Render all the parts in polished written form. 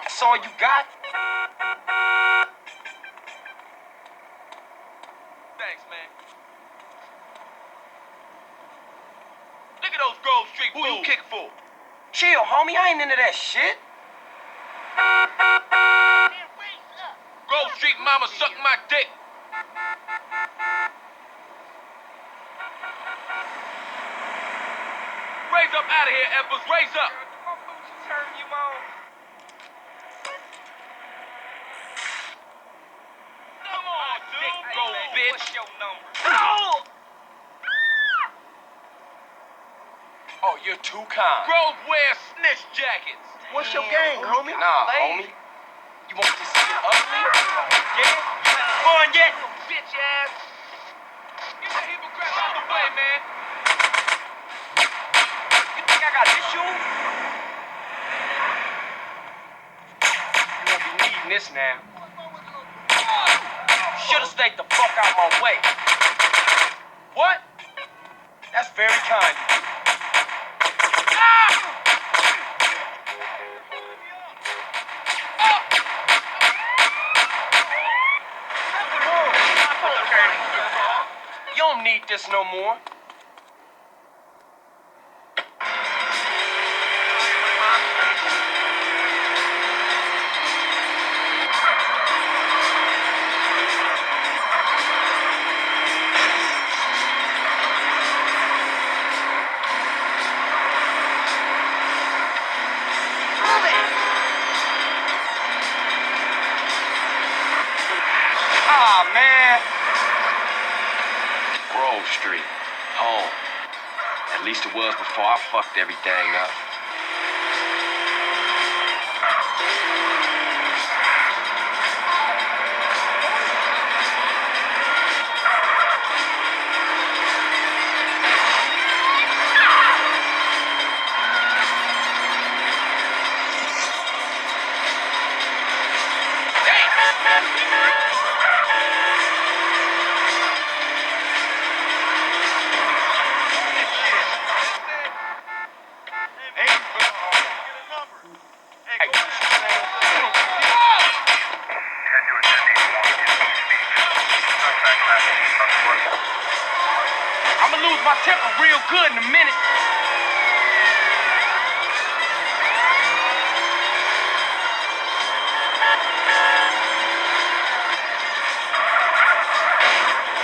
That's all you got? Thanks, man. Look at those Grove Street fools. Who you kick for? Chill, homie. I ain't into that shit. Grove Street mama suck my dick. Raise up out of here, Evers. Raise up. Turn you on. Come on, dude. Go, bitch. What's your number? Oh, you're too kind. Grove wear snitch jackets. What's your gang, homie? Nah, homie. You want this to get ugly? Yeah? Fun yet? Bitch ass. Get the hypocrite out the way, man. You think I got issues? You won't be needing this now. Should've stayed the fuck out my way. What? That's very kind of you. You don't need this no more. Ah, man. Grove Street, home. At least it was before I fucked everything up. I'ma lose my temper real good in a minute.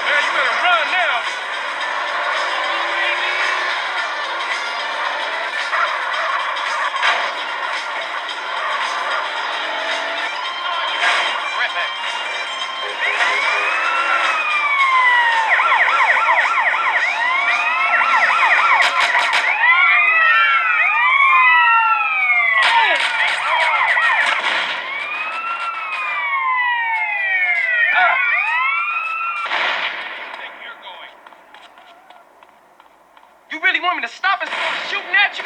Man, you better run now. You really want me to stop and start shooting at you?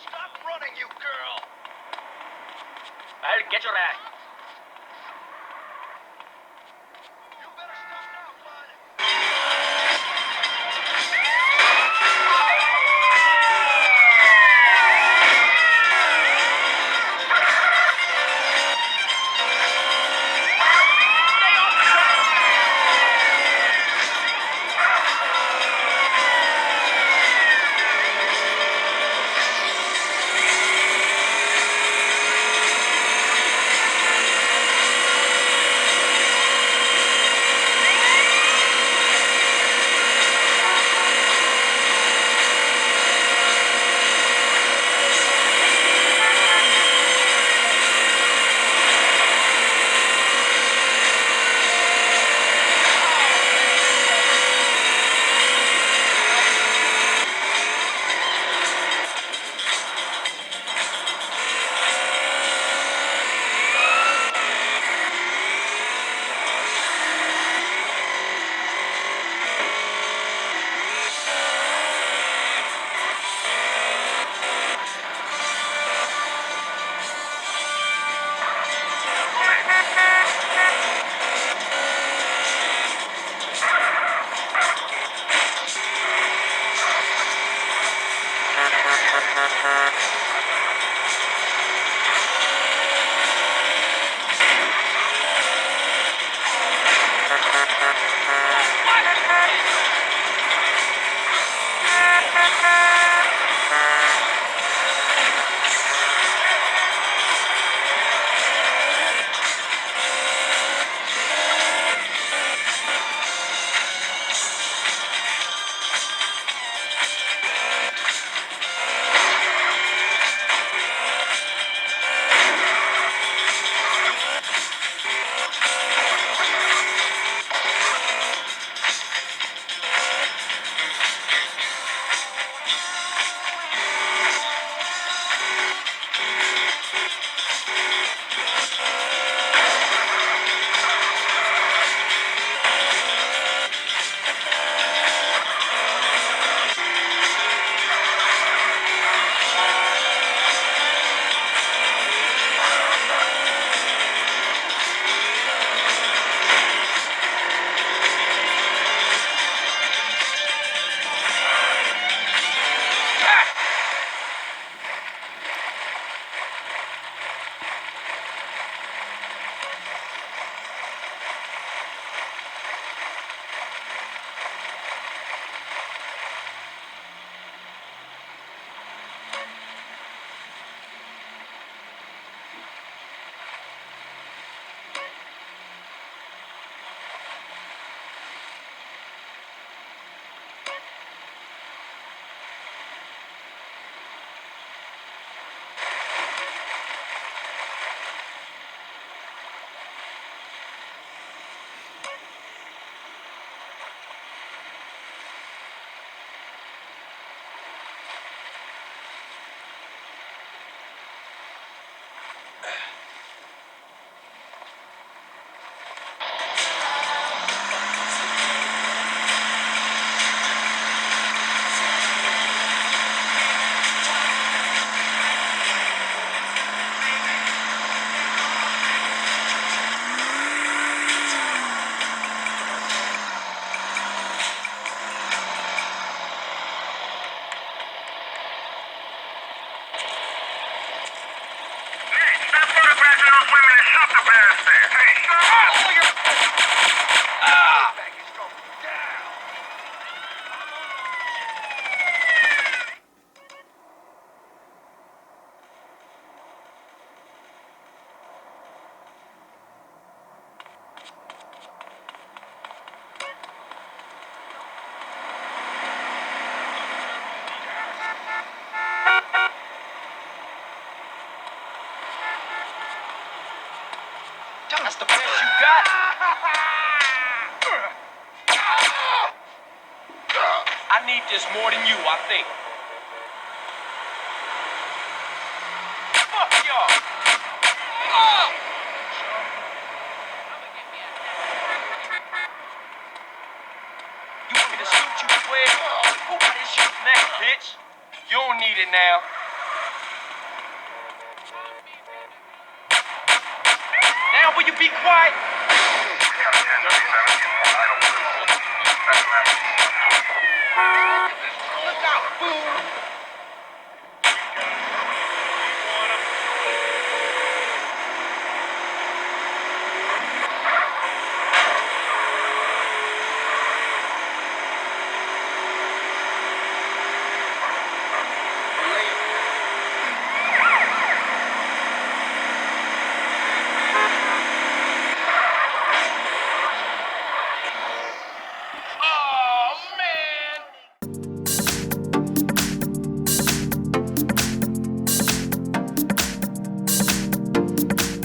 Stop running, you girl! I'll get your ass. You better stop now, bud. That's the best you got. I need this more than you, I think. Fuck y'all. You want me to shoot you, Square? Who got his shit next, bitch? You don't need it now. Now will you be quiet? Look out, fool!